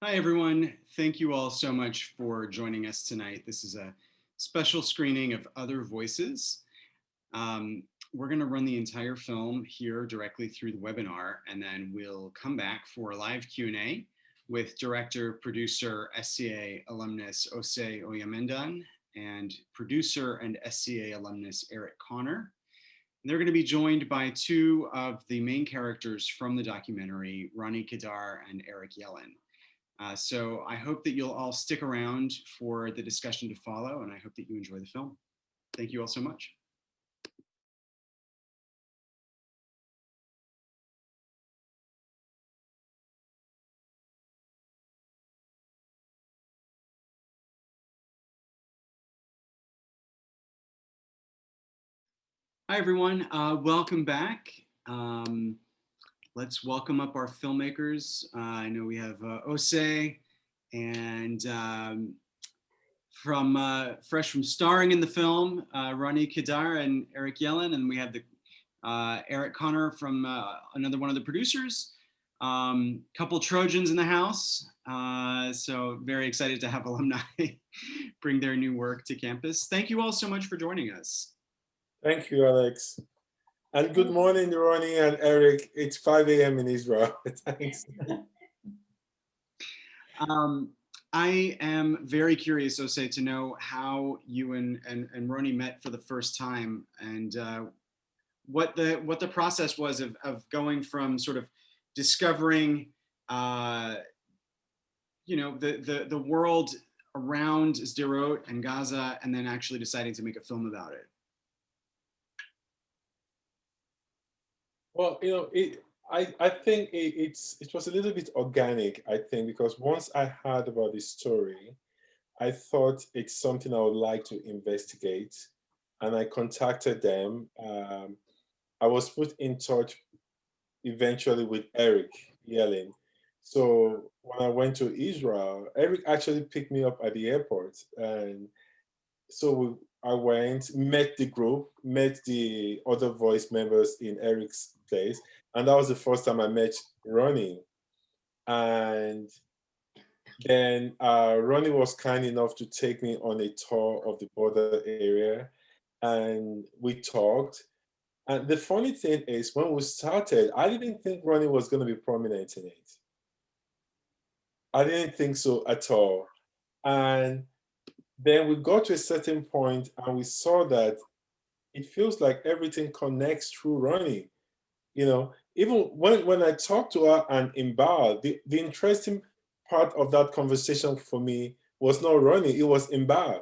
Hi, everyone. Thank you all so much for joining us tonight. This is a special screening of Other Voices. We're going to run the entire film here directly through the webinar, and then we'll come back for a live Q&A with director, producer, SCA alumnus Ose Oyamendan and producer and SCA alumnus Eric Connor. And they're going to be joined by two of the main characters from the documentary, Roni, Keidar, and Eric Yellin. So I hope that you'll all stick around for the discussion to follow, and I hope that you enjoy the film. Thank you all so much. Hi, everyone. Welcome back. Let's welcome up our filmmakers. I know we have Ose and fresh from starring in the film, Roni, Keidar, and Eric Yellin, and we have the Eric Connor from another one of the producers. Couple Trojans in the house, so very excited to have alumni bring their new work to campus. Thank you all so much for joining us. Thank you, Alex. And good morning, Roni and Eric. It's 5 a.m. in Israel. Thanks. I am very curious, Ose, to know how you and Roni met for the first time, and what the process was of going from sort of discovering, you know, the world around Sderot and Gaza, and then actually deciding to make a film about it. Well, you know, I think it was a little bit organic, I think, because once I heard about the story, I thought it's something I would like to investigate, and I contacted them. I was put in touch eventually with Eric Yellin. So when I went to Israel, Eric actually picked me up at the airport, and so I went, met the group, met the other voice members in Eric's place, and that was the first time I met Roni. And then Roni was kind enough to take me on a tour of the border area, and we talked. And the funny thing is, when we started, I didn't think Roni was going to be prominent in it. I didn't think so at all. And then we got to a certain point and we saw that it feels like everything connects through Roni. You know, even when I talked to her and Imbal, the interesting part of that conversation for me was not Roni, it was Imbal.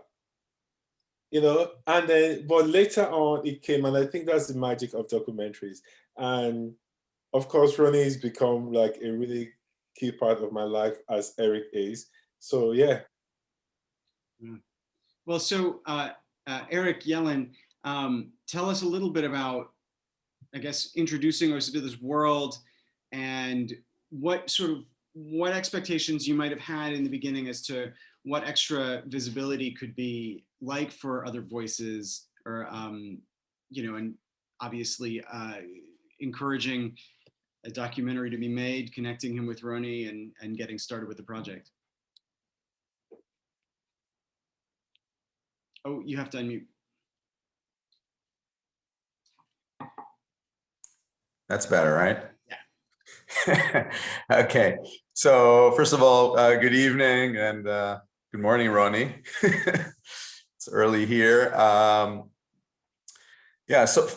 You know, and then, but later on it came, and I think that's the magic of documentaries. And of course, Roni has become like a really key part of my life, as Eric is. So yeah. Well, so Eric Yellin, tell us a little bit about, I guess, introducing us to this world, and what expectations you might have had in the beginning as to what extra visibility could be like for Other Voices, or you know, and obviously encouraging a documentary to be made, connecting him with Roni, and getting started with the project. Oh, you have to unmute. That's better, right? Yeah. Okay. So first of all, good evening and good morning, Roni. It's early here. Yeah. So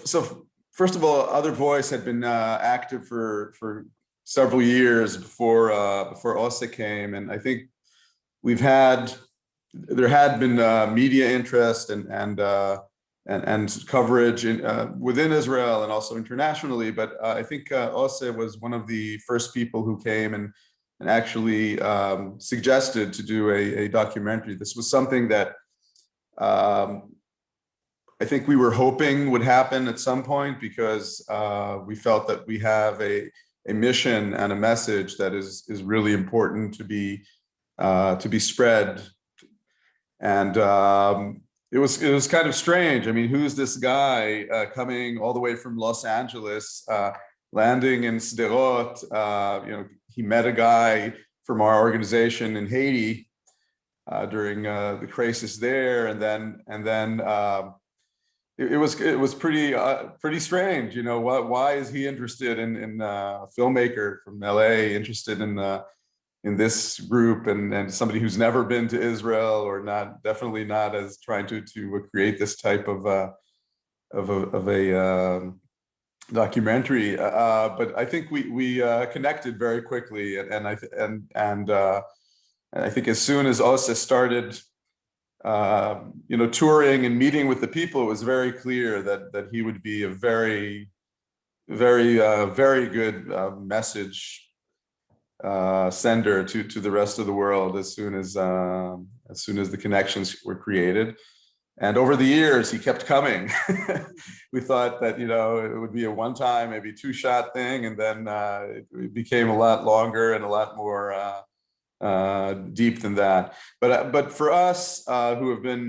first of all, Other Voice had been active for several years before Ose came, and I think there had been media interest and coverage within Israel and also internationally. But I think Ose was one of the first people who came and actually suggested to do a documentary. This was something that I think we were hoping would happen at some point, because we felt that we have a mission and a message that is really important to be spread. And it was kind of strange. I mean, who's this guy coming all the way from Los Angeles, landing in Sderot? You know, he met a guy from our organization in Haiti during the crisis there, and then it was pretty strange. You know, why is he interested in a filmmaker from LA interested in this group, and somebody who's never been to Israel, or definitely not as trying to create this type of a documentary. But I think we connected very quickly, and I think as soon as Ose started, touring and meeting with the people, it was very clear that he would be a very good message sender to the rest of the world as soon as the connections were created. And over the years, he kept coming. We thought that, it would be a one-time, maybe two-shot thing, and then it became a lot longer and a lot more deep than that. But for us, who have been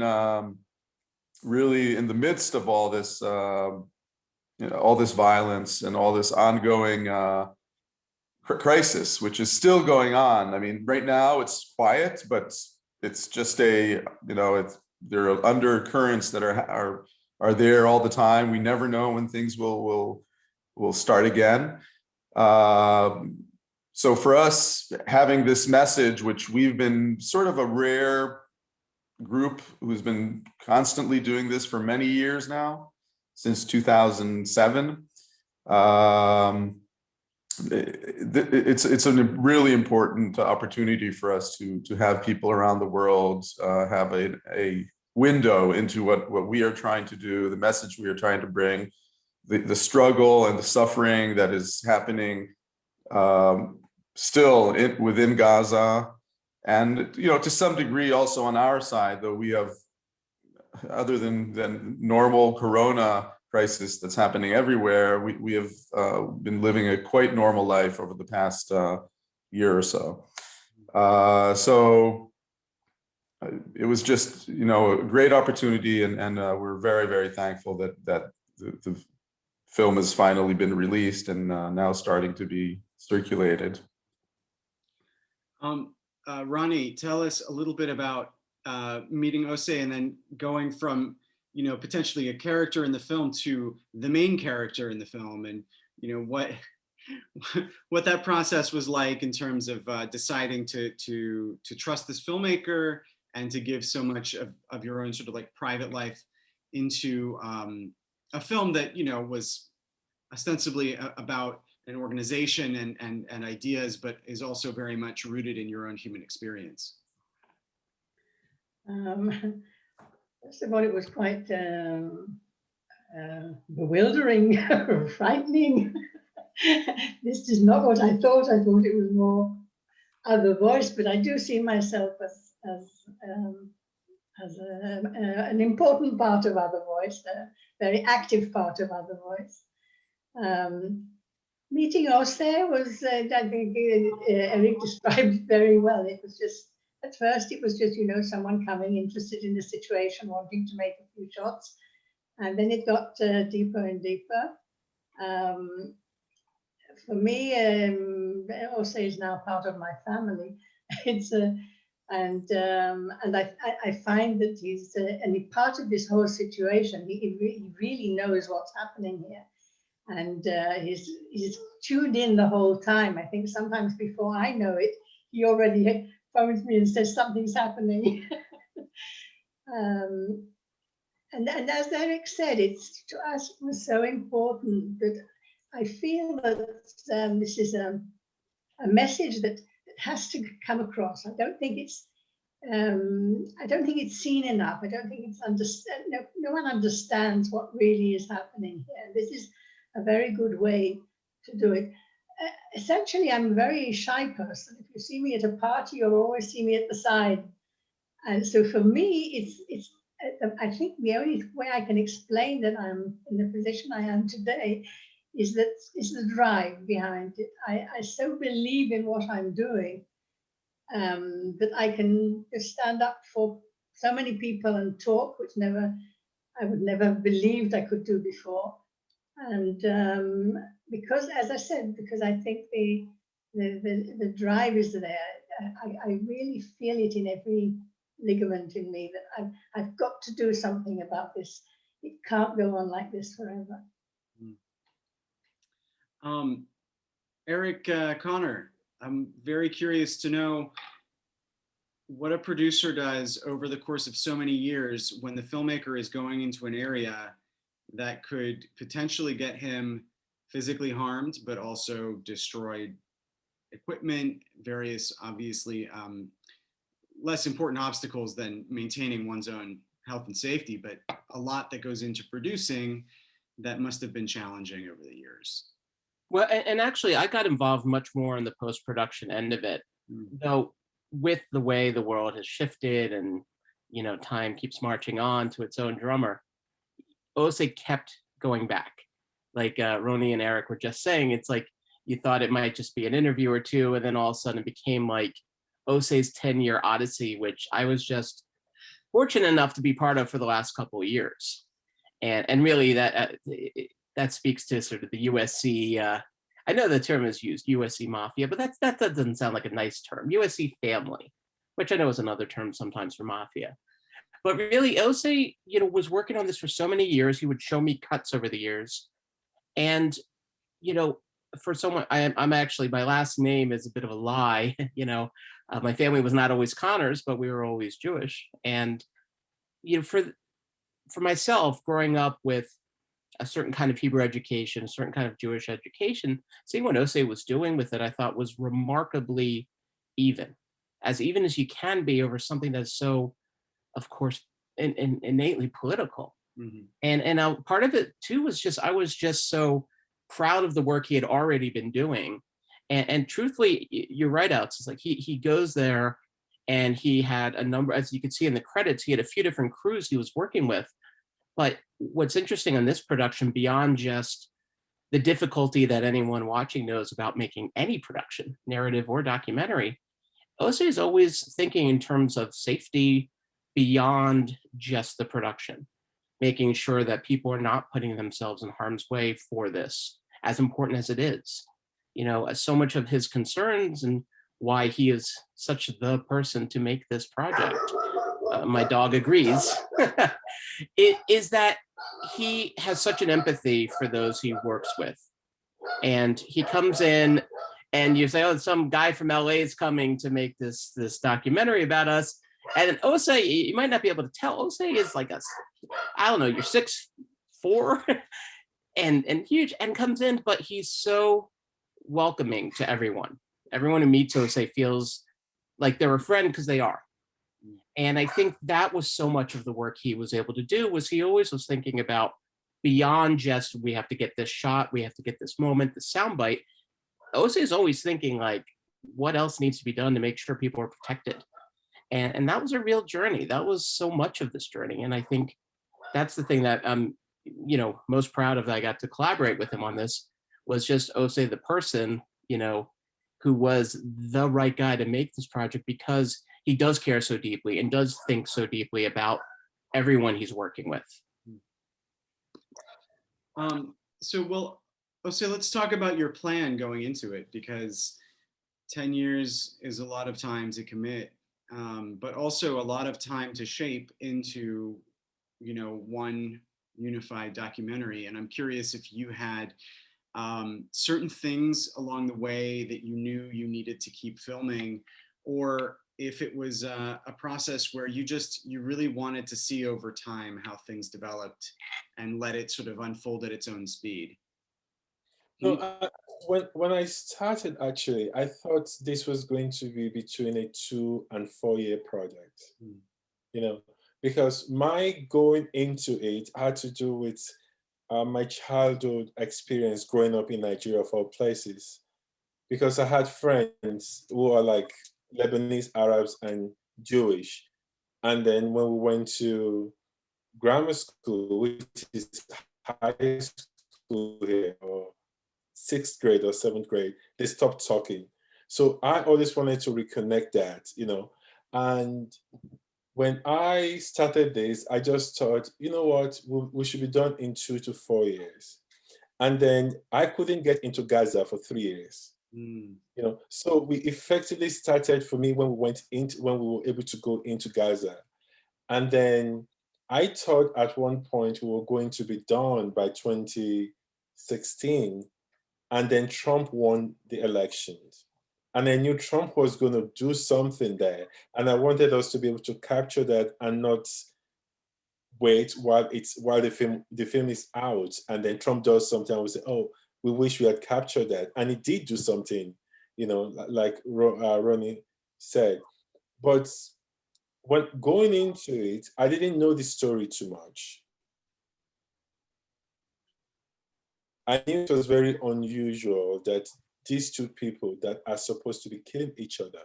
really in the midst of all this, all this violence and all this ongoing crisis, which is still going on. I mean, right now it's quiet, but it's just there are undercurrents that are there all the time. We never know when things will start again. So for us, having this message, which we've been sort of a rare group who's been constantly doing this for many years now, since 2007. It's a really important opportunity for us to have people around the world have a window into what we are trying to do, the message we are trying to bring, the struggle and the suffering that is happening still within Gaza, and to some degree also on our side, though we have, other than normal Corona crisis that's happening everywhere, we have been living a quite normal life over the past year or so. So it was just a great opportunity, and we're very, very thankful that the film has finally been released and now starting to be circulated. Roni, tell us a little bit about meeting Ose and then going from potentially a character in the film to the main character in the film, and what that process was like in terms of deciding to trust this filmmaker and to give so much of your own sort of like private life into a film that was ostensibly about an organization and ideas, but is also very much rooted in your own human experience. First of all, it was quite bewildering, frightening. This is not what I thought. I thought it was more other voice, but I do see myself as an important part of other voice, a very active part of other voice. Meeting Ose was, I think Eric described it very well. It was just, at first, it was just, someone coming interested in the situation, wanting to make a few shots. And then it got deeper and deeper. For me, Ose is now part of my family. And I find that he's part of this whole situation. He really knows what's happening here. And he's tuned in the whole time. I think sometimes before I know it, he already phones me and says something's happening. And as Eric said, it's to us it was so important that I feel that this is a message that has to come across. I don't think it's seen enough. I don't think it's understood. No one understands what really is happening here. This is a very good way to do it. Essentially, I'm a very shy person. If you see me at a party, you'll always see me at the side. And so for me, it's I think the only way I can explain that I'm in the position I am today is the drive behind it. I so believe in what I'm doing that I can just stand up for so many people and talk, which I would never have believed I could do before. And because, as I said, because I think the drive is there. I really feel it in every ligament in me that I've got to do something about this. It can't go on like this forever. Eric Connor, I'm very curious to know what a producer does over the course of so many years when the filmmaker is going into an area that could potentially get him physically harmed, but also destroyed equipment, various obviously less important obstacles than maintaining one's own health and safety, but a lot that goes into producing that must have been challenging over the years. Well, and actually, I got involved much more in the post-production end of it, though with the way the world has shifted and, you know, time keeps marching on to its own drummer, Ose kept going back. Like Roni and Eric were just saying, it's like you thought it might just be an interview or two, and then all of a sudden it became like Ose's 10-year odyssey, which I was just fortunate enough to be part of for the last couple of years. And really that speaks to sort of the USC, I know the term is used, USC Mafia, but that doesn't sound like a nice term. USC family, which I know is another term sometimes for Mafia. But really, Ose, you know, was working on this for so many years. He would show me cuts over the years. And, you know, for someone, I'm actually, my last name is a bit of a lie. You know, my family was not always Connors, but we were always Jewish. And, you know, for myself, growing up with a certain kind of Hebrew education, a certain kind of Jewish education, seeing what Ose was doing with it, I thought was remarkably even as you can be over something that's so, of course, innately political. Mm-hmm. And part of it too was just, I was just so proud of the work he had already been doing. And truthfully, you're right, Alex, it's like he goes there and he had a number, as you can see in the credits, he had a few different crews he was working with. But what's interesting on this production, beyond just the difficulty that anyone watching knows about making any production, narrative or documentary, Ose is always thinking in terms of safety beyond just the production, making sure that people are not putting themselves in harm's way for this, as important as it is. You know, so much of his concerns and why he is such the person to make this project, my dog agrees, it is that he has such an empathy for those he works with. And he comes in and you say, oh, some guy from LA is coming to make this documentary about us. And Ose, you might not be able to tell, Ose is like I don't know, you're 6'4" and huge, and comes in, but he's so welcoming to everyone. Everyone who meets Ose feels like they're a friend because they are. And I think that was so much of the work he was able to do, was he always was thinking about beyond just, we have to get this shot, we have to get this moment, the soundbite. Ose is always thinking like, what else needs to be done to make sure people are protected? And that was a real journey. That was so much of this journey. And I think that's the thing that I'm, you know, most proud of that I got to collaborate with him on this, was just Ose the person, you know, who was the right guy to make this project, because he does care so deeply and does think so deeply about everyone he's working with. So, well, Ose, let's talk about your plan going into it, because 10 years is a lot of time to commit, but also a lot of time to shape into, you know, one unified documentary. And I'm curious if you had certain things along the way that you knew you needed to keep filming, or if it was a process where you really wanted to see over time how things developed and let it sort of unfold at its own speed. No, when I started, actually, I thought this was going to be between a 2 and 4 year project, you know, because my going into it had to do with my childhood experience growing up in Nigeria, of all places, because I had friends who are like Lebanese, Arabs, and Jewish. And then when we went to grammar school, which is high school here, or 6th grade or 7th grade, they stopped talking. So I always wanted to reconnect that, you know. And when I started this, I just thought, you know what, we should be done in 2 to 4 years. And then I couldn't get into Gaza for 3 years. Mm. You know, so we effectively started for me when we were able to go into Gaza. And then I thought at one point we were going to be done by 2016. And then Trump won the elections. And I knew Trump was going to do something there. And I wanted us to be able to capture that and not wait while the film is out. And then Trump does something and we say, oh, we wish we had captured that. And he did do something, you know, like Roni said. But when going into it, I didn't know the story too much. I knew it was very unusual that these two people that are supposed to be killing each other,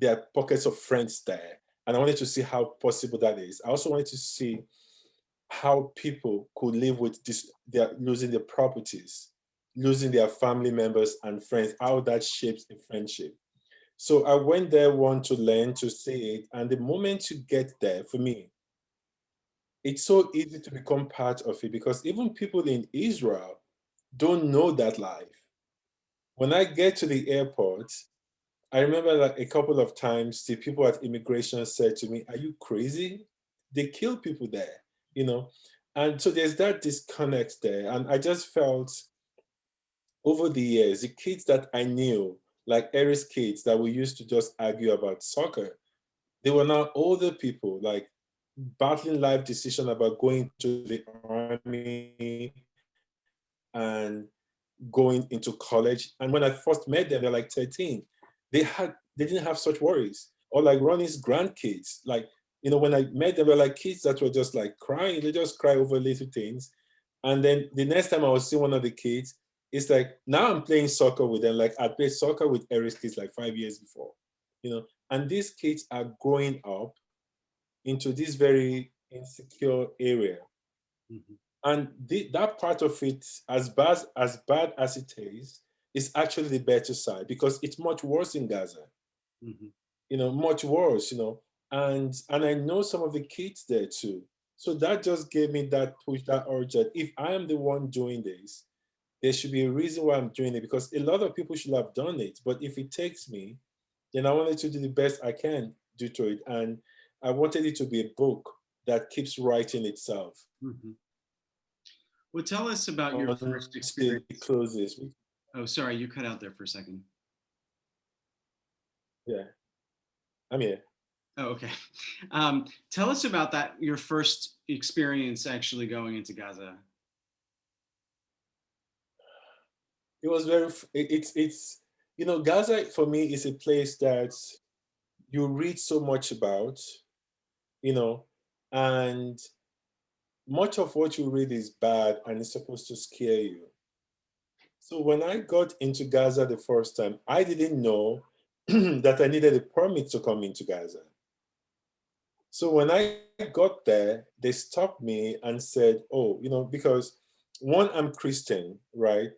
there are pockets of friends there. And I wanted to see how possible that is. I also wanted to see how people could live with this, they're losing their properties, losing their family members and friends, how that shapes a friendship. So I went there, want to learn, to see it. And the moment you get there, for me, it's so easy to become part of it because even people in Israel don't know that life. When I get to the airport, I remember like a couple of times the people at immigration said to me, "Are you crazy? They kill people there, you know?" And so there's that disconnect there. And I just felt over the years, the kids that I knew, like Eric's kids that we used to just argue about soccer, they were now older people, like battling life decision about going to the army and going into college. And when I first met them, they're like 13. They didn't have such worries. Or like Ronnie's grandkids, like, you know, when I met them, they were like kids that were just like crying. They just cry over little things. And then the next time I was seeing one of the kids, it's like now I'm playing soccer with them. Like I played soccer with Eric's kids like 5 years before, you know. And these kids are growing up into this very insecure area. Mhm. And that part of it, as bad as it is actually the better side because it's much worse in Gaza. Mhm. You know, much worse. You know, and I know some of the kids there too. So that just gave me that push, that urge that if I am the one doing this, there should be a reason why I'm doing it because a lot of people should have done it. But if it takes me, then I wanted to do the best I can do to it, and I wanted it to be a book that keeps writing itself Mhm. Well, tell us about your first until it experience. closes. Oh, sorry, you cut out there for a second. Yeah, I'm here. Oh, okay. Tell us about that, your first experience actually going into Gaza. It was very. It's you know, Gaza for me is a place that you read so much about, you know, and much of what you read is bad and it's supposed to scare you. So when I got into Gaza the first time, I didn't know that I needed a permit to come into Gaza. So when I got there, they stopped me and said, "Oh, you know, because one, I'm Christian, right?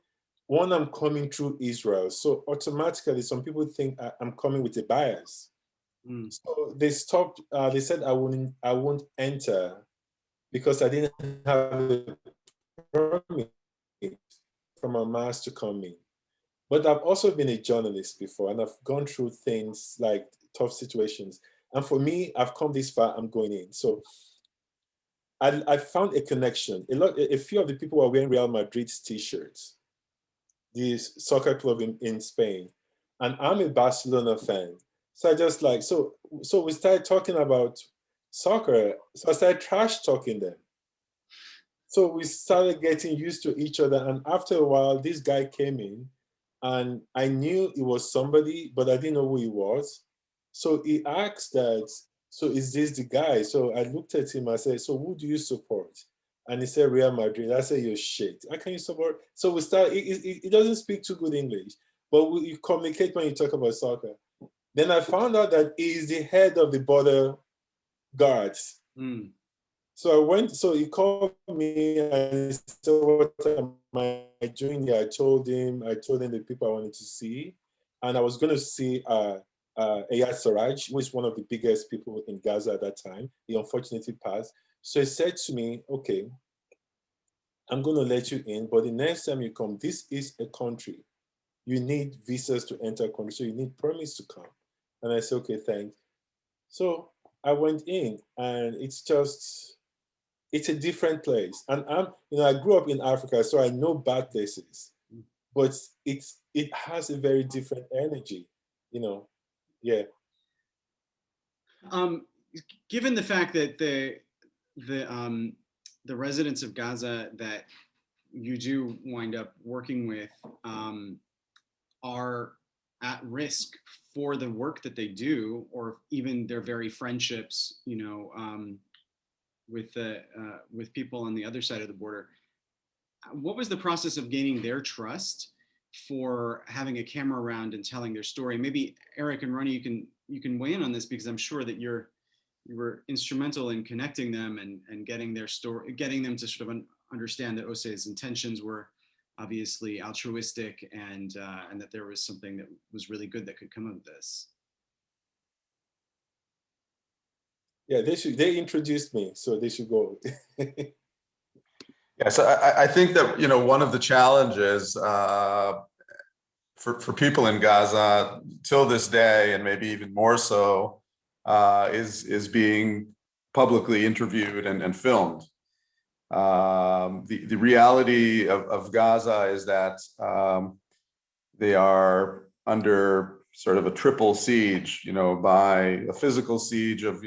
One, I'm coming through Israel. So automatically, some people think I'm coming with a bias. Mm. So they stopped. They said I won't enter because I didn't have a permit from a mass to come in. But I've also been a journalist before, and I've gone through things like tough situations. And for me, I've come this far. I'm going in. So I found a connection. A few of the people were wearing Real Madrid's t-shirts, this soccer club in Spain, and I'm a Barcelona fan. So I just like so we started talking about soccer. So I started trash talking them. So we started getting used to each other, and after a while, this guy came in, and I knew it was somebody, but I didn't know who he was. So he asked that, so is this the guy? So I looked at him, I said, so who do you support? And he said, Real Madrid. I said, you're shit. How can you support? So we start, he doesn't speak too good English, but you communicate when you talk about soccer. Then I found out that he is the head of the border guards. Mm. So so he called me and he said, what am I doing here? I told him the people I wanted to see. And I was going to see Ayad Sarraj, who is one of the biggest people in Gaza at that time. He unfortunately passed. So he said to me, okay, I'm going to let you in, but the next time you come, this is a country you need visas to enter country, so you need permits to come. And I said, okay, thanks. So I went in, and it's a different place. And I grew up in Africa, so I know bad places, but it has a very different energy, yeah. Given the fact that the residents of Gaza that you do wind up working with are at risk for the work that they do, or even their very friendships, with people on the other side of the border. What was the process of gaining their trust for having a camera around and telling their story? Maybe Eric and Roni, you can weigh in on this, because I'm sure that you were instrumental in connecting them and getting their story, getting them to sort of understand that Ose's intentions were obviously altruistic, and that there was something that was really good that could come of this. Yeah, they introduced me, so they should go. Yeah, so I think that, one of the challenges for people in Gaza till this day, and maybe even more so, is being publicly interviewed and filmed. The reality of Gaza is that they are under sort of a triple siege, by a physical siege of,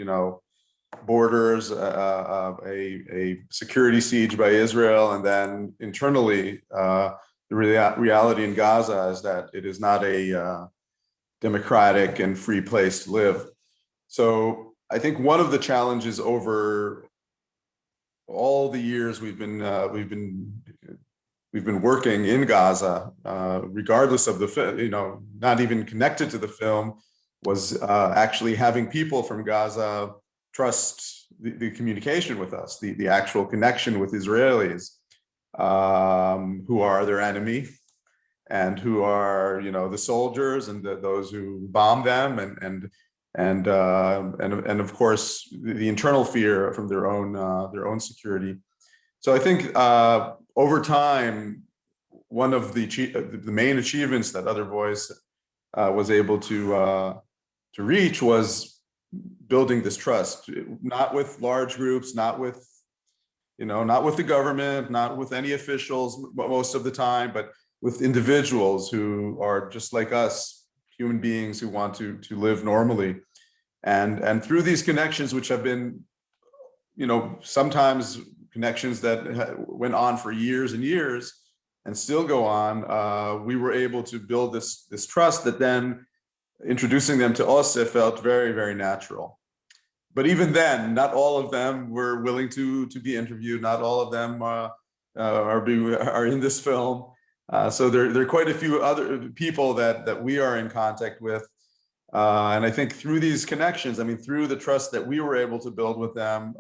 borders, a security siege by Israel, and then internally, the reality in Gaza is that it is not a democratic and free place to live. So I think one of the challenges over all the years we've been working in Gaza, regardless of the film, not even connected to the film, was actually having people from Gaza trust the communication with us, the actual connection with Israelis, who are their enemy, and who are the soldiers and those who bomb them, and of course the internal fear from their own security. So I think over time, one of the main achievements that Other Voice was able to reach was building this trust, not with large groups, not with the government, not with any officials most of the time, but with individuals who are just like us, human beings who want to live normally. And through these connections, which have been, sometimes connections that went on for years and years and still go on, we were able to build this trust that then introducing them to Ose felt very, very natural. But even then, not all of them were willing to be interviewed. Not all of them are in this film. So there are quite a few other people that we are in contact with. And I think through these connections, through the trust that we were able to build with them,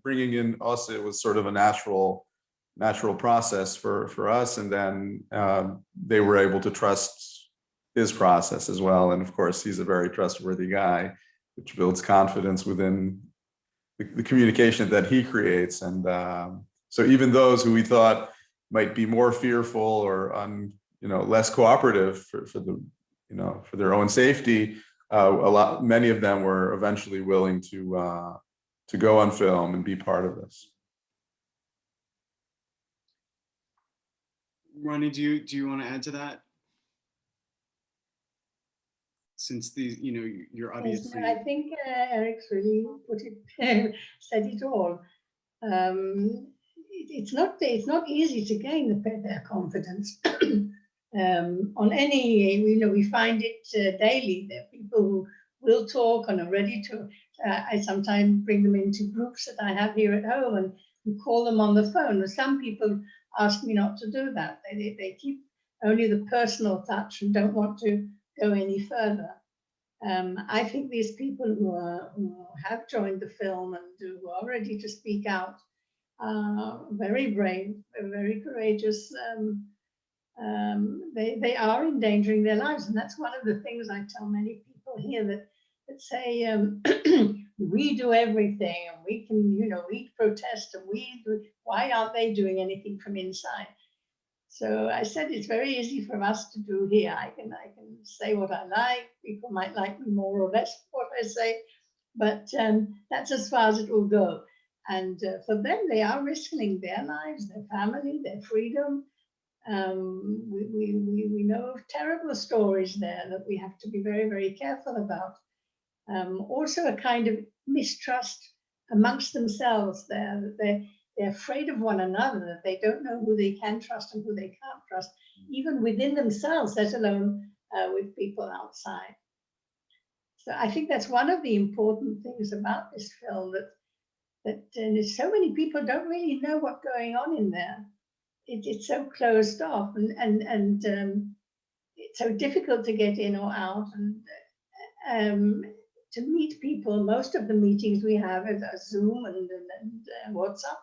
bringing in Ose was sort of a natural process for us. And then they were able to trust his process as well. And of course, he's a very trustworthy guy, which builds confidence within the communication that he creates. And so even those who we thought might be more fearful or less cooperative for their own safety, many of them were eventually willing to go on film and be part of this. Roni, do you want to add to that? Since you're obviously. Yes, I think Eric's really said it all. It's not easy to gain their confidence. On any, we find it daily. There are people who will talk and are ready to. I sometimes bring them into groups that I have here at home and call them on the phone. Some people ask me not to do that. They keep only the personal touch and don't want to go any further. I think these people who have joined the film and who are ready to speak out are very brave, very courageous. They are endangering their lives, and that's one of the things I tell many people here that say we do everything and we can we protest and we do. Why aren't they doing anything from inside? So I said it's very easy for us to do here. I can say what I like. People might like me more or less for what I say, but that's as far as it will go. And for them, they are risking their lives, their family, their freedom. We know of terrible stories there that we have to be very, very careful about. Also a kind of mistrust amongst themselves there, that they're afraid of one another, that they don't know who they can trust and who they can't trust, even within themselves, let alone with people outside. So I think that's one of the important things about this film, that so many people don't really know what's going on in there. It's so closed off, and it's so difficult to get in or out, and to meet people. Most of the meetings we have is Zoom and WhatsApp.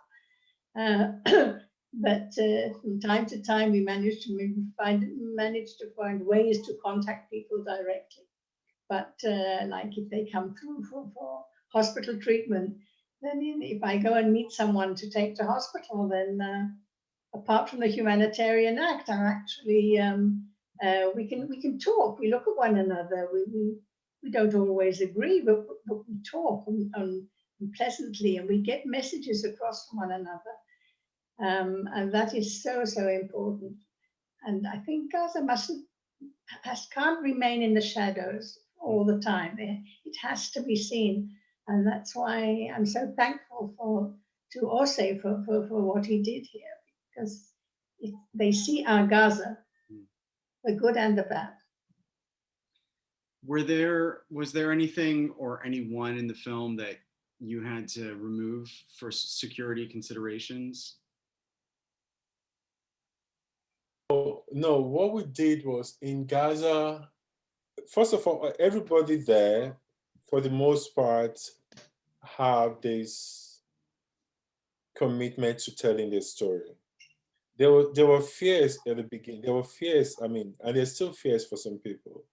But from time to time, we manage to find ways to contact people directly. But like if they come through for hospital treatment, then if I go and meet someone to take to hospital, then apart from the humanitarian act, I'm actually we can talk. We look at one another. We don't always agree, but we talk pleasantly, and we get messages across from one another. And that is so important. And I think Gaza can't remain in the shadows all the time. It has to be seen, and that's why I'm so thankful to Ose for what he did here, because they see our Gaza, the good and the bad. Was there anything or anyone in the film that you had to remove for security considerations? No, what we did was in Gaza, first of all, everybody there, for the most part, have this commitment to telling their story. There were fears at the beginning. There were fears, and there's still fears for some people,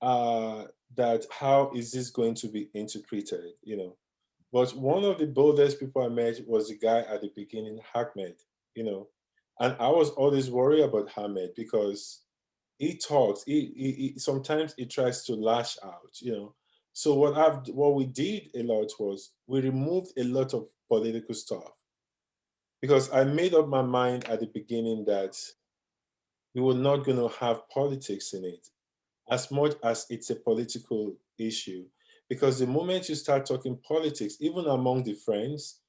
that how is this going to be interpreted, But one of the boldest people I met was the guy at the beginning, Ahmed, And I was always worried about Ahmed because he talks. He sometimes he tries to lash out, So what we did a lot was we removed a lot of political stuff, because I made up my mind at the beginning that we were not going to have politics in it, as much as it's a political issue. Because the moment you start talking politics, even among the friends,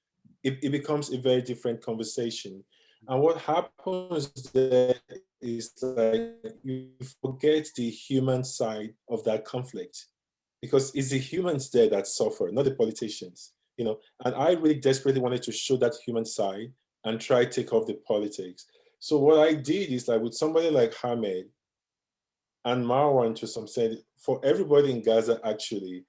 it becomes a very different conversation. And what happens there is like you forget the human side of that conflict, because it's the humans there that suffer, not the politicians, And I really desperately wanted to show that human side and try to take off the politics. So what I did is like with somebody like Ahmed and Marwan, to some extent, for everybody in Gaza, actually,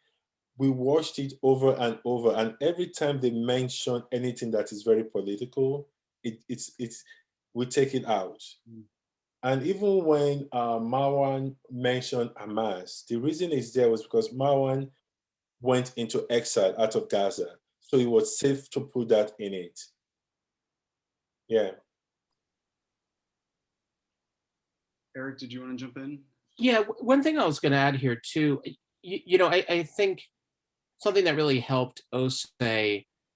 we watched it over and over. And every time they mention anything that is very political, we take it out. And even when Marwan mentioned Hamas, the reason it's there was because Marwan went into exile out of Gaza. So it was safe to put that in it. Yeah. Eric, did you want to jump in? Yeah, one thing I was going to add here too, I think something that really helped Ose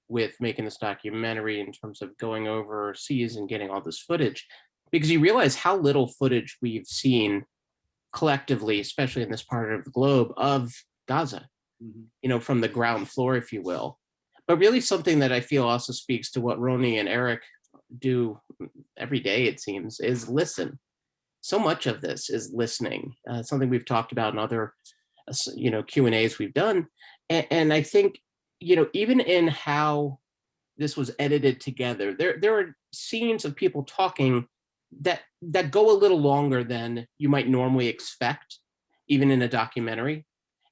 with making this documentary in terms of going overseas and getting all this footage, because you realize how little footage we've seen collectively, especially in this part of the globe, of Gaza, from the ground floor, if you will. But really something that I feel also speaks to what Roni and Eric do every day, it seems, is listen. So much of this is listening, something we've talked about in other, Q&As we've done. And I think, even in how this was edited together, there are scenes of people talking that go a little longer than you might normally expect, even in a documentary.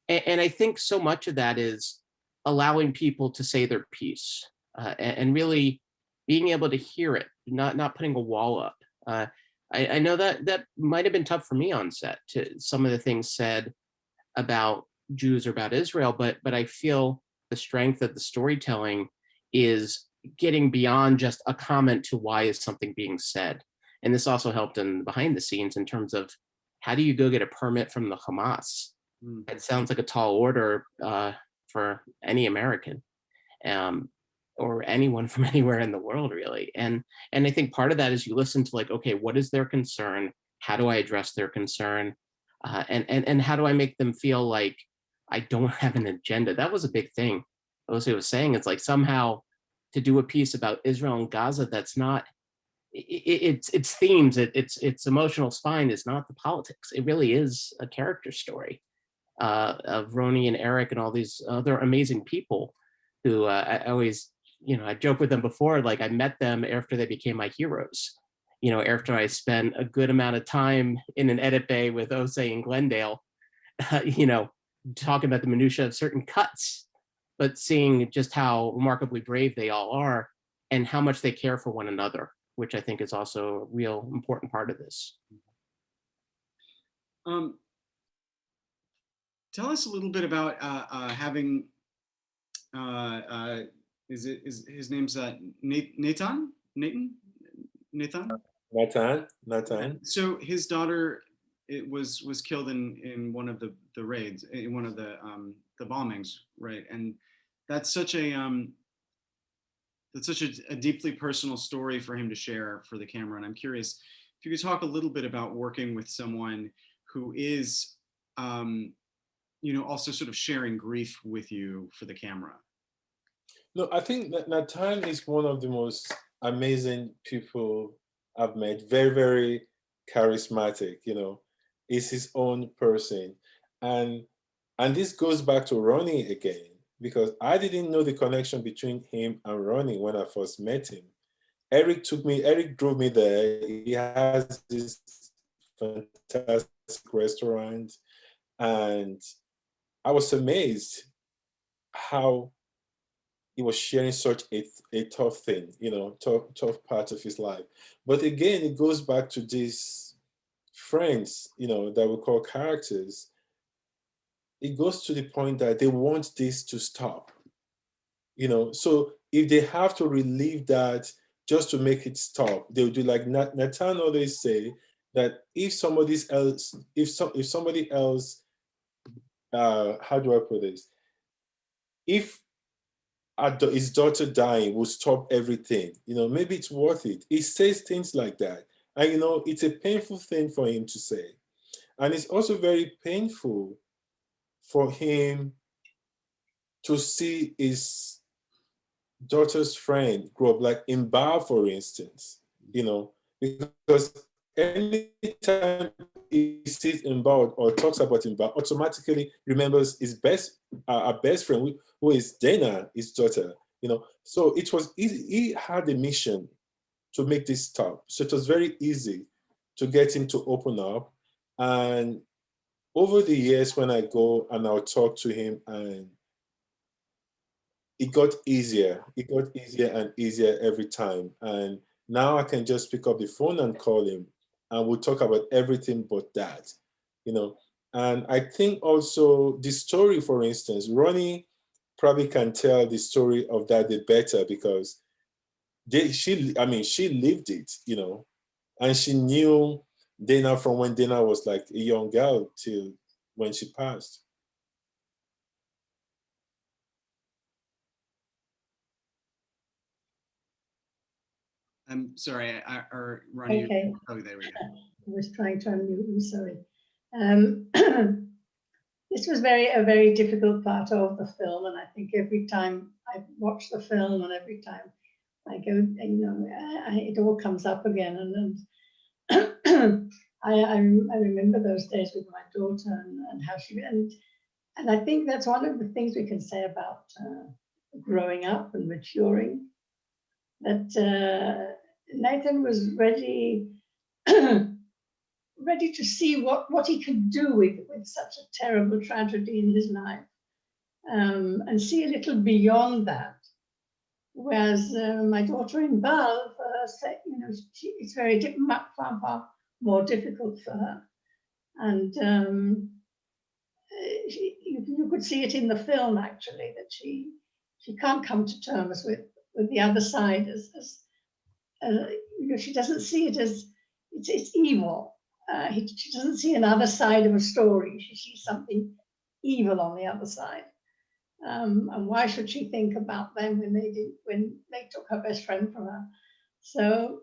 And I think so much of that is allowing people to say their piece, and really being able to hear it, not putting a wall up. I know that might have been tough for me on set, to some of the things said about Jews or about Israel, but I feel the strength of the storytelling is getting beyond just a comment to why is something being said, And this also helped in behind the scenes in terms of how do you go get a permit from the Hamas? It sounds like a tall order for any American, or anyone from anywhere in the world, really. And I think part of that is you listen to like, okay, what is their concern? How do I address their concern? And how do I make them feel like I don't have an agenda? That was a big thing. Ose was saying, it's like somehow to do a piece about Israel and Gaza that's not its themes, its emotional spine is not the politics. It really is a character story of Roni and Eric and all these other amazing people who I always, I joke with them before, like I met them after they became my heroes. After I spent a good amount of time in an edit bay with Ose and Glendale, talking about the minutia of certain cuts, but seeing just how remarkably brave they all are and how much they care for one another, which I think is also a real important part of this. Tell us a little bit about having, is his name's Nathan? Nathan. So his daughter, was killed in one of the raids, in one of the bombings, right? And that's such a deeply personal story for him to share for the camera. And I'm curious if you could talk a little bit about working with someone who is, also sort of sharing grief with you for the camera. No, I think that Nathan is one of the most amazing people I've met. Very, very charismatic. Is his own person, and this goes back to Roni again, because I didn't know the connection between him and Roni when I first met him. Eric drove me there. He has this fantastic restaurant, and I was amazed how he was sharing such a tough thing, tough part of his life. But again, it goes back to these friends, that we call characters. It goes to the point that they want this to stop, So if they have to relieve that just to make it stop, they'll do like Nathan always say that if somebody else, how do I put this? If his daughter dying will stop everything, maybe it's worth it. He says things like that. And, it's a painful thing for him to say. And it's also very painful for him to see his daughter's friend grow up, like in Bar, for instance, because anytime he sees Bar or talks about Bar, automatically remembers his our best friend, who is Dana, his daughter, So it was easy. He had a mission to make this stop. So it was very easy to get him to open up. And over the years, when I go and I'll talk to him, and it got easier. It got easier and easier every time. And now I can just pick up the phone and call him, and we'll talk about everything but that, And I think also the story, for instance, Roni probably can tell the story of that day better, because she lived it, and she knew Dana from when Dana was like a young girl till when she passed. I'm sorry, or Roni. Okay. Oh, there we go. I was trying to unmute, I'm sorry. This was a very difficult part of the film, and I think every time I watch the film and every time I go, it all comes up again. And I remember those days with my daughter and how she, and I think that's one of the things we can say about growing up and maturing, that Nathan was ready to see what he could do with such a terrible tragedy in his life, and see a little beyond that. Whereas my daughter in Bal, it's very far more difficult for her, and you could see it in the film actually, that she can't come to terms with the other side, as she doesn't see it as it's evil. She doesn't see another side of a story. She sees something evil on the other side. And why should she think about them when they took her best friend from her? So,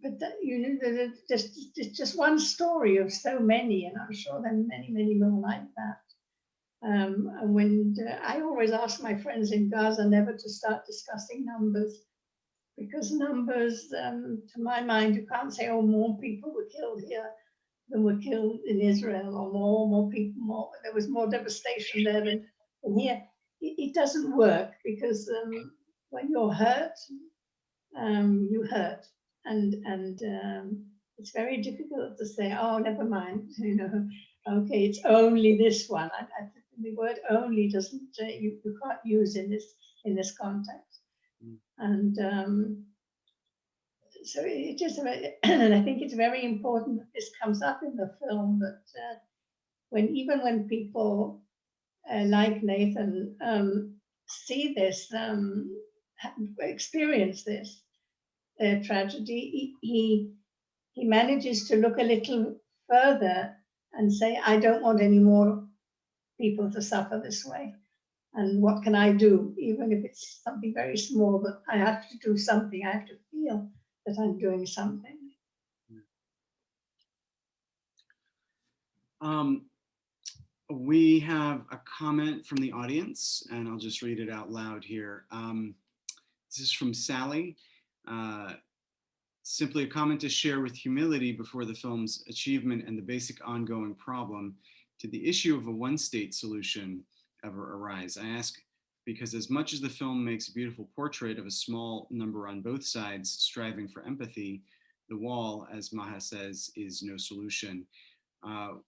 but that, it's just one story of so many, and I'm sure there are many, many more like that. And when I always ask my friends in Gaza never to start discussing numbers, because numbers, to my mind, you can't say, oh, more people were killed here than were killed in Israel, or more people, there was more devastation there than here. It doesn't work, because when you're hurt, you hurt, and it's very difficult to say, oh, never mind, okay, it's only this one. The word "only" doesn't you can't use in this context, and so it is. And I think it's very important that this comes up in the film, that even when people like Nathan see this, experience this tragedy, he manages to look a little further and say, I don't want any more people to suffer this way. And what can I do? Even if it's something very small, but I have to do something. I have to feel that I'm doing something. We have a comment from the audience, and I'll just read it out loud here. This is from Sally. Simply a comment to share with humility before the film's achievement and the basic ongoing problem. Did the issue of a one-state solution ever arise? I ask because as much as the film makes a beautiful portrait of a small number on both sides striving for empathy, the wall, as Maha says, is no solution.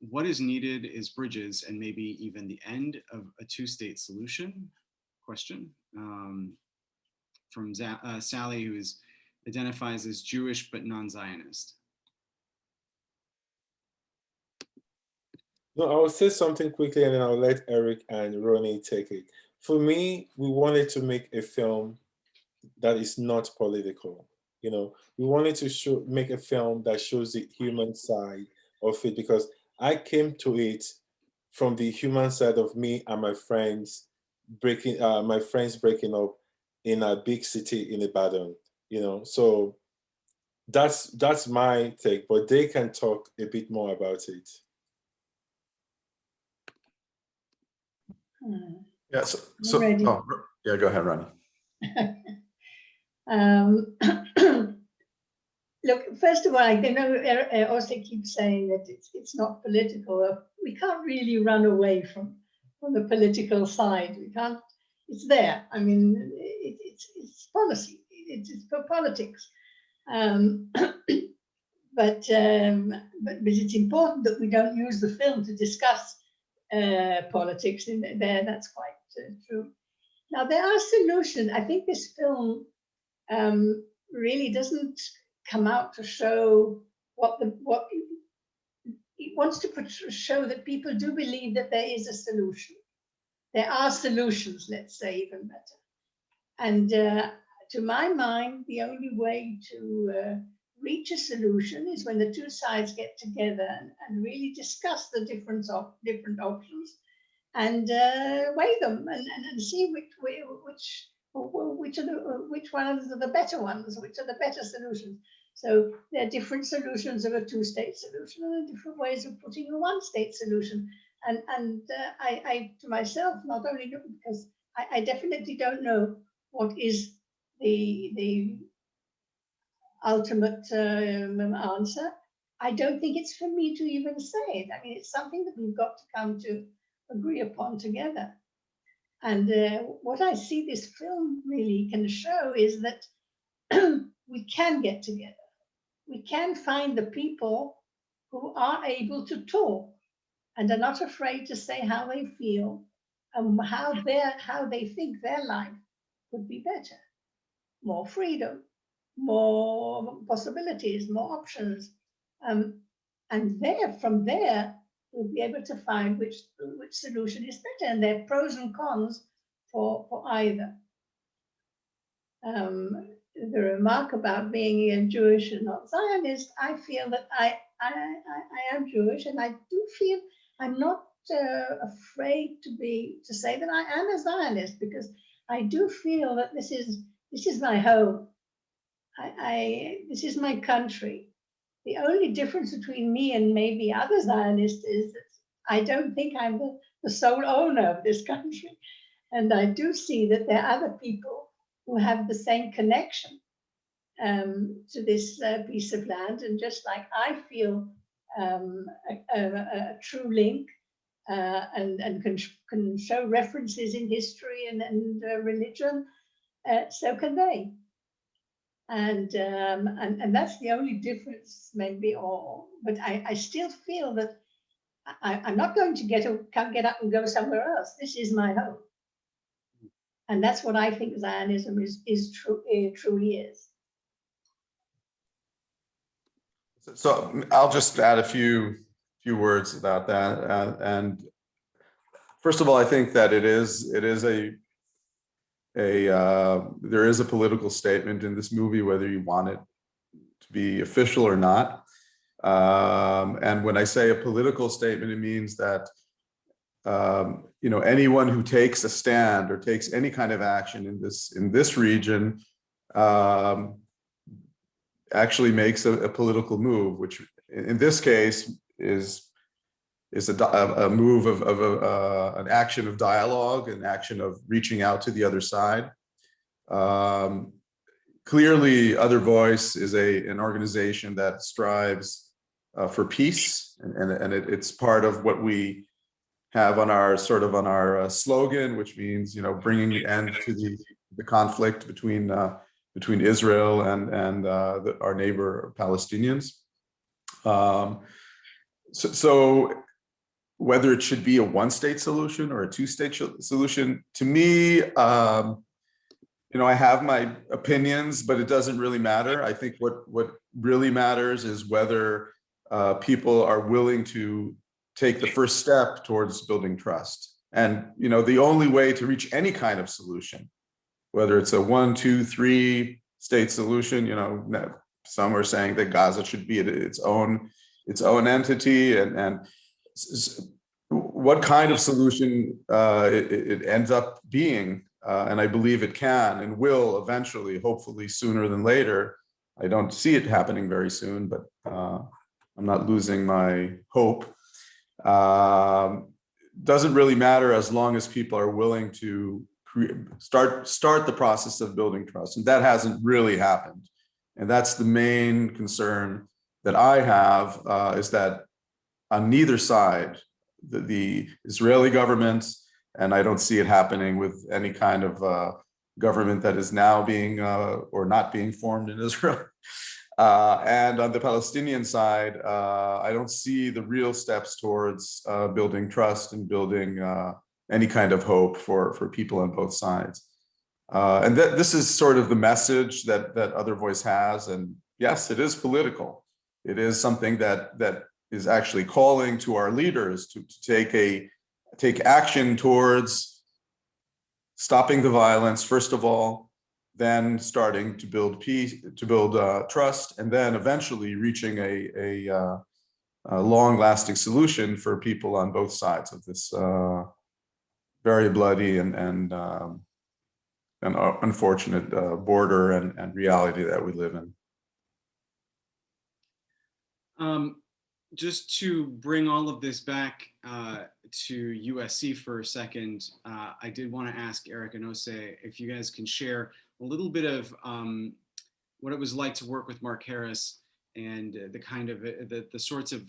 What is needed is bridges and maybe even the end of a two-state solution? Question. From Sally, who identifies as Jewish but non-Zionist. No, I'll say something quickly and then I'll let Eric and Roni take it. For me, we wanted to make a film that is not political. We wanted to make a film that shows the human side of it, because I came to it from the human side of me and my friends breaking up in a big city in Ibadan. So that's my take, but they can talk a bit more about it. Yeah. So yeah, go ahead, Roni. Look, first of all, I know Ose keeps saying that it's not political. We can't really run away from the political side. We can't. It's there. I mean, it's policy. It's for politics. But it's important that we don't use the film to discuss politics in there. That's quite true. Now, there are solutions. I think this film really doesn't come out to show what it wants to show that people do believe that there is a solution. There are solutions, let's say, even better. And to my mind, the only way to reach a solution is when the two sides get together and really discuss the different options and weigh them and see which ones are the better ones, which are the better solutions. So there are different solutions of a two-state solution and different ways of putting a one-state solution. And I to myself, not only because I definitely don't know what is the ultimate answer. I don't think it's for me to even say it. I mean, it's something that we've got to come to agree upon together. And what I see this film really can show is that we can get together. We can find the people who are able to talk and are not afraid to say how they feel and how they think their life could be better. More freedom, more possibilities, more options. And from there, we'll be able to find which solution is better, and there are pros and cons for either. the remark about being a Jewish and not Zionist, I feel that I am Jewish, and I do feel I'm not afraid to say that I am a Zionist, because I do feel that this is my home. This is my country. The only difference between me and maybe other Zionists is that I don't think I'm the sole owner of this country. And I do see that there are other people who have the same connection to this piece of land. And just like I feel a true link and can show references in history and religion, so can they. And that's the only difference, maybe. But I still feel that I'm not going to get up and go somewhere else. This is my home, and that's what I think Zionism is truly is. So I'll just add a few words about that. And first of all, I think that there is a political statement in this movie, whether you want it to be official or not. And when I say a political statement, it means that anyone who takes a stand or takes any kind of action in this region actually makes a political move, which in this case is a move of an action of dialogue, an action of reaching out to the other side. Clearly, Other Voice is an organization that strives for peace, and it's part of what we have on our slogan, which means bringing the end to the conflict between Israel and our neighbor Palestinians. So whether it should be a one-state solution or a two-state solution, to me, I have my opinions, but it doesn't really matter. I think what really matters is whether people are willing to take the first step towards building trust. And the only way to reach any kind of solution, whether it's a 1, 2, 3 state solution, some are saying that Gaza should be its own entity, and what kind of solution it ends up being, and I believe it can and will eventually, hopefully sooner than later. I don't see it happening very soon, but I'm not losing my hope. Doesn't really matter as long as people are willing to start the process of building trust, and that hasn't really happened. And that's the main concern that I have, is that on neither side, the Israeli government, and I don't see it happening with any kind of government that is now being or not being formed in Israel. And on the Palestinian side, I don't see the real steps towards building trust and building any kind of hope for people on both sides. And this is sort of the message that Other Voice has. And yes, it is political. It is something that is actually calling to our leaders to take action towards stopping the violence, first of all, then starting to build peace, to build trust, and then eventually reaching a long-lasting solution for people on both sides of this very bloody and unfortunate border and reality that we live in. Just to bring all of this back to USC for a second, I did want to ask Eric and Ose if you guys can share a little bit of what it was like to work with Mark Harris, and the kind of the sorts of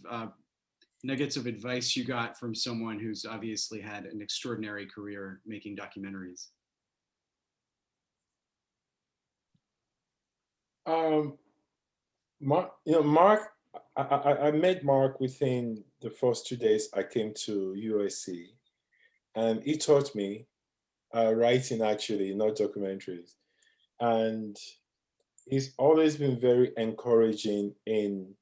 nuggets of advice you got from someone who's obviously had an extraordinary career making documentaries. Mark, I met Mark within the first 2 days I came to USC, and he taught me writing, actually, not documentaries. And he's always been very encouraging in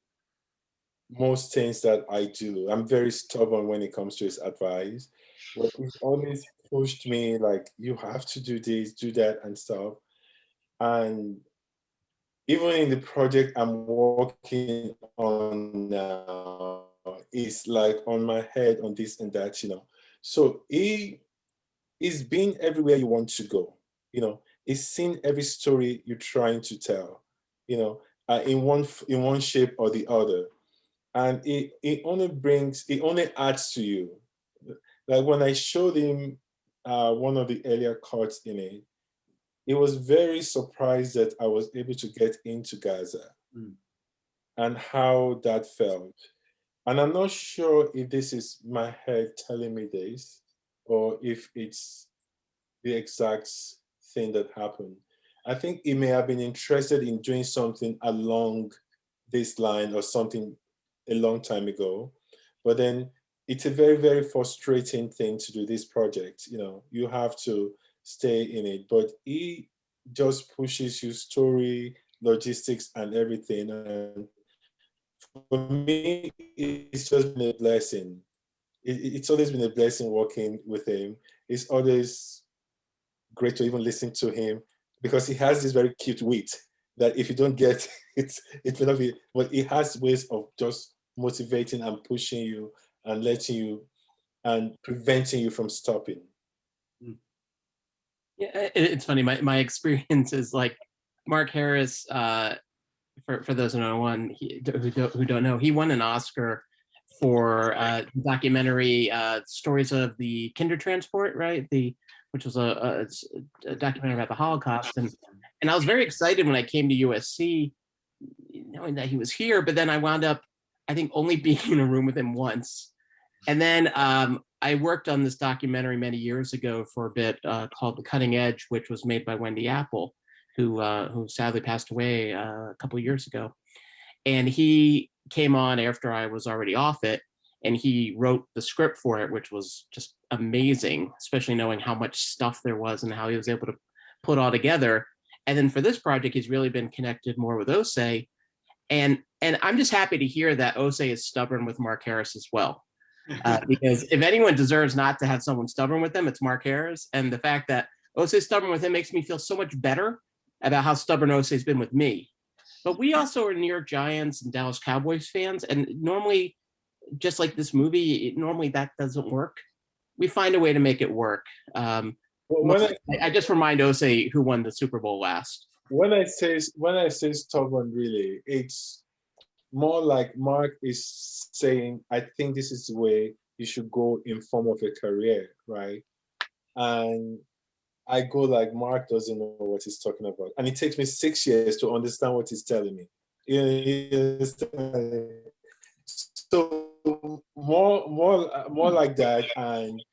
most things that I do. I'm very stubborn when it comes to his advice, but he's always pushed me like, you have to do this, do that, and stuff. And even in the project I'm working on now, it's like on my head on this and that, So he's been everywhere you want to go, He's seen every story you're trying to tell, in one shape or the other. And it only adds to you. Like when I showed him one of the earlier cuts in it, he was very surprised that I was able to get into Gaza and how that felt. And I'm not sure if this is my head telling me this or if it's the exact thing that happened. I think he may have been interested in doing something along this line or something a long time ago. But then it's a very, very frustrating thing to do this project. You have to stay in it. But he just pushes you story, logistics, and everything. And for me, it's just been a blessing. It's always been a blessing working with him. It's always great to even listen to him because he has this very cute wit that if you don't get it, it may not be, but he has ways of just motivating and pushing you and letting you and preventing you from stopping. Yeah, it's funny. My experience is like Mark Harris. For those who who don't know, he won an Oscar for documentary stories of the Kindertransport, right? Which was a documentary about the Holocaust, and I was very excited when I came to USC, knowing that he was here. But then I wound up, I think, only being in a room with him once, and then I worked on this documentary many years ago for a bit called The Cutting Edge, which was made by Wendy Apple, who sadly passed away a couple of years ago. And he came on after I was already off it, and he wrote the script for it, which was just amazing, especially knowing how much stuff there was and how he was able to put all together. And then for this project, he's really been connected more with Ose. And I'm just happy to hear that Ose is stubborn with Mark Harris as well. Because if anyone deserves not to have someone stubborn with them, it's Mark Harris. And the fact that Ose is stubborn with him makes me feel so much better about how stubborn Ose has been with me. But we also are New York Giants and Dallas Cowboys fans, and normally, just like this movie, normally that doesn't work. We find a way to make it work. I just remind Ose who won the Super Bowl last. When I say stubborn, really, it's more like Mark is saying, I think this is the way you should go in form of a career, right? And I go like, Mark doesn't know what he's talking about. And it takes me 6 years to understand what he's telling me. So more like that. And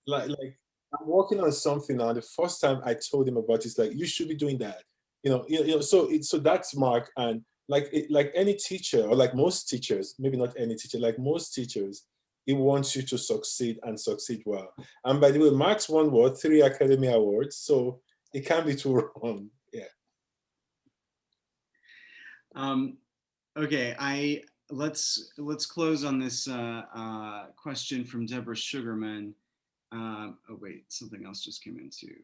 like I'm working on something now. The first time I told him about it, it's like, you should be doing that. So that's Mark. And like any teacher, or like most teachers, maybe not any teacher, like most teachers, he wants you to succeed and succeed well. And by the way, Mark's won 3 Academy Awards, so it can't be too wrong. Yeah. Okay, let's close on this question from Deborah Sugarman. Oh wait, something else just came in too.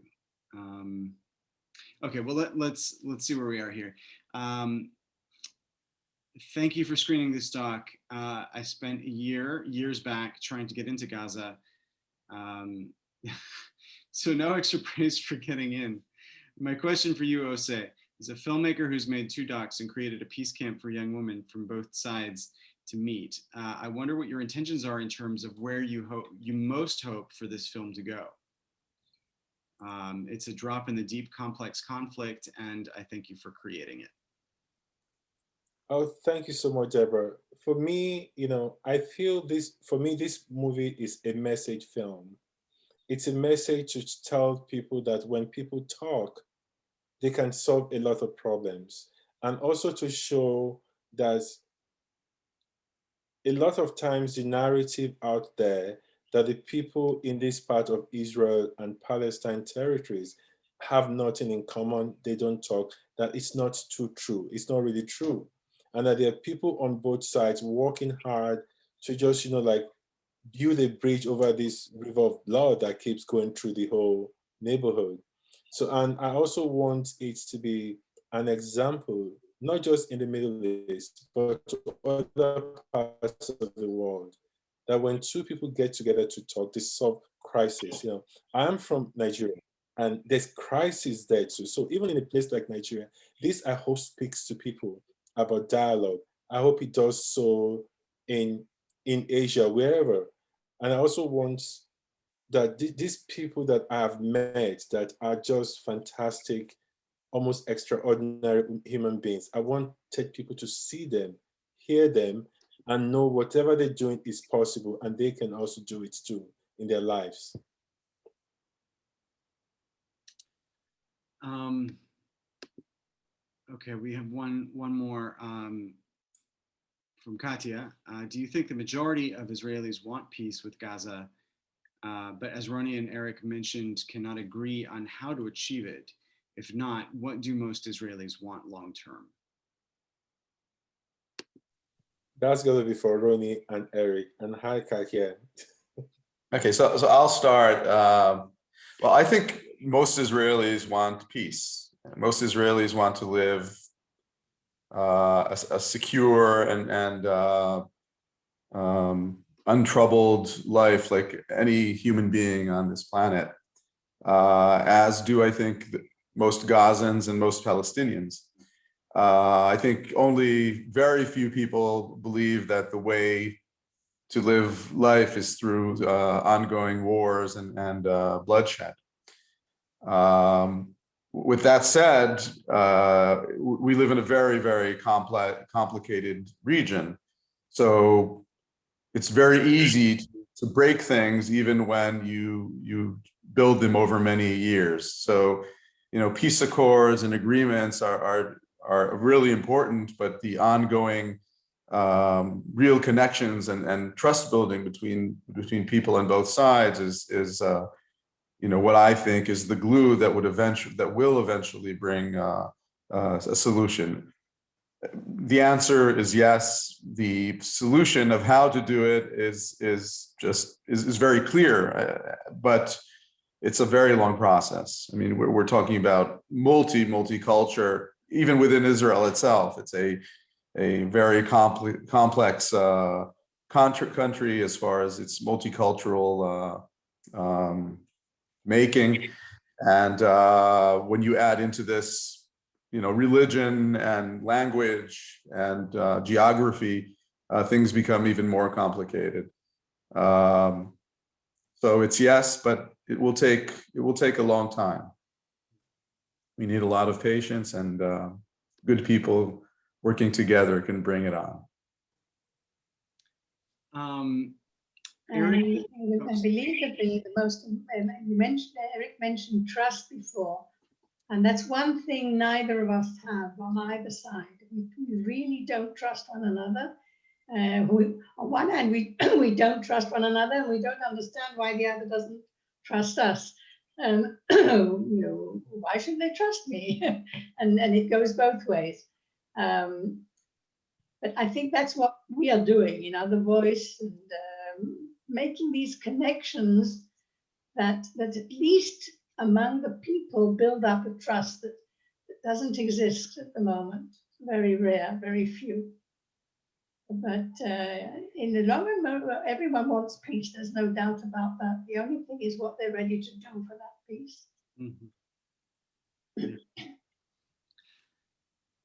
Okay, well let's see where we are here. Thank you for screening this doc. I spent years back trying to get into Gaza. So no extra praise for getting in. My question for you, Ose, is a filmmaker who's made 2 docs and created a peace camp for young women from both sides to meet. I wonder what your intentions are in terms of where you most hope for this film to go. It's a drop in the deep, complex conflict, and I thank you for creating it. Oh, thank you so much, Deborah. For me, I feel this movie is a message film. It's a message to tell people that when people talk, they can solve a lot of problems. And also to show that a lot of times the narrative out there that the people in this part of Israel and Palestine territories have nothing in common, they don't talk, that it's not too true. It's not really true. And that there are people on both sides working hard to just, build a bridge over this river of blood that keeps going through the whole neighborhood. So, and I also want it to be an example, not just in the Middle East, but to other parts of the world, that when two people get together to talk, they solve crisis. You know, I am from Nigeria, and there's crisis there too. So even in a place like Nigeria, this I hope speaks to people about dialogue. I hope it does so in Asia, wherever. And I also want that these people that I have met that are just fantastic, almost extraordinary human beings, I wanted people to see them, hear them, and know whatever they're doing is possible, and they can also do it too in their lives. Okay, we have one more from Katya. Do you think the majority of Israelis want peace with Gaza, but as Roni and Eric mentioned, cannot agree on how to achieve it? If not, what do most Israelis want long term? That's going to be for Roni and Eric. And hi, Katya. Okay, so I'll start. Well, I think most Israelis want peace. Most Israelis want to live a secure and untroubled life like any human being on this planet, as do I think most Gazans and most Palestinians. I think only very few people believe that the way to live life is through ongoing wars and bloodshed. With that said, we live in a very, very complicated region. So it's very easy to break things even when you build them over many years. So, you know, peace accords and agreements are really important, but the ongoing real connections and trust building between people on both sides is you know, what I think is the glue that will eventually bring a solution. The answer is yes. The solution of how to do it is very clear, but it's a very long process. I mean, we're talking about multi-culture, even within Israel itself. It's a very complex country as far as its multicultural making. And when you add into this, you know, religion and language and geography, things become even more complicated. So it's yes, but it will take a long time. We need a lot of patience, and good people working together can bring it on. Eric? I believe that the most, Eric mentioned trust before, and that's one thing neither of us have on either side. We really don't trust one another. On one hand, we don't trust one another, and we don't understand why the other doesn't trust us. You know, why should they trust me? and it goes both ways. But I think that's what we are doing in Other Voice, and making these connections that at least among the people build up a trust that doesn't exist at the moment. Very rare, very few. But in the long run, everyone wants peace. There's no doubt about that. The only thing is what they're ready to do for that peace.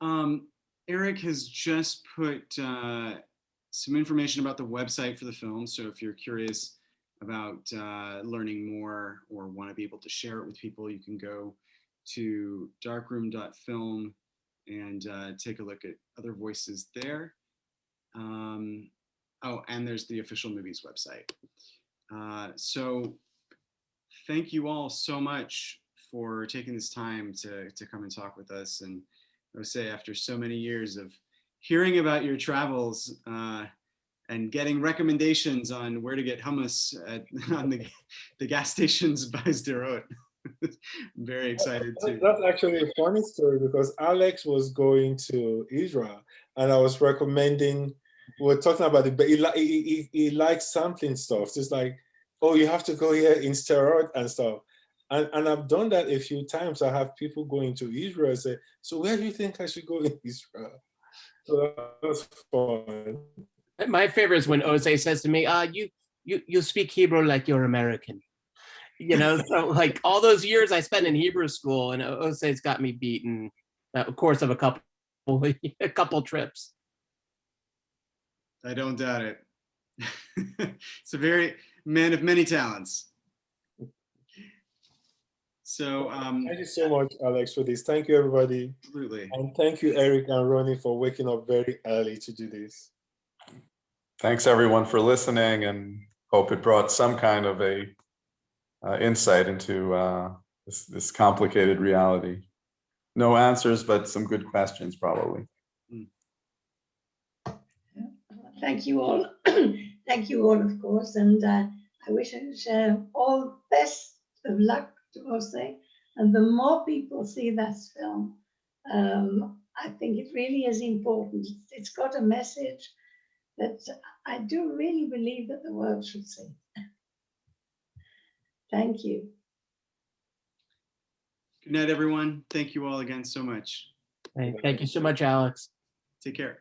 Mm-hmm. Eric has just put some information about the website for the film. So if you're curious about learning more or want to be able to share it with people, you can go to darkroom.film and take a look at Other Voices there. Oh, and there's the official movies website. So thank you all so much for taking this time to come and talk with us. And Ose, after so many years of hearing about your travels and getting recommendations on where to get hummus on the gas stations by Sderot. I'm very excited too. That's actually a funny story, because Alex was going to Israel and I was recommending, we were talking about it, but he likes sampling stuff. So it's like, oh, you have to go here in Sderot and stuff. And I've done that a few times. I have people going to Israel and say, so where do you think I should go in Israel? So that was fun. My favorite is when Ose says to me, you speak Hebrew like you're American. You know, so like all those years I spent in Hebrew school, and Ose's got me beaten the course of a couple trips. I don't doubt it. It's a very man of many talents. So thank you so much, Alex, for this. Thank you, everybody. absolutely. And thank you, Eric and Roni, for waking up very early to do this. Thanks everyone for listening, and hope it brought some kind of a insight into this complicated reality. No answers, but some good questions probably. Thank you all. Thank you all, of course. And I wish all best of luck to Ose. And the more people see that film, I think it really is important. It's got a message that I do really believe that the world should see. Thank you. Good night, everyone. Thank you all again so much. Thank you so much, Alex. Take care.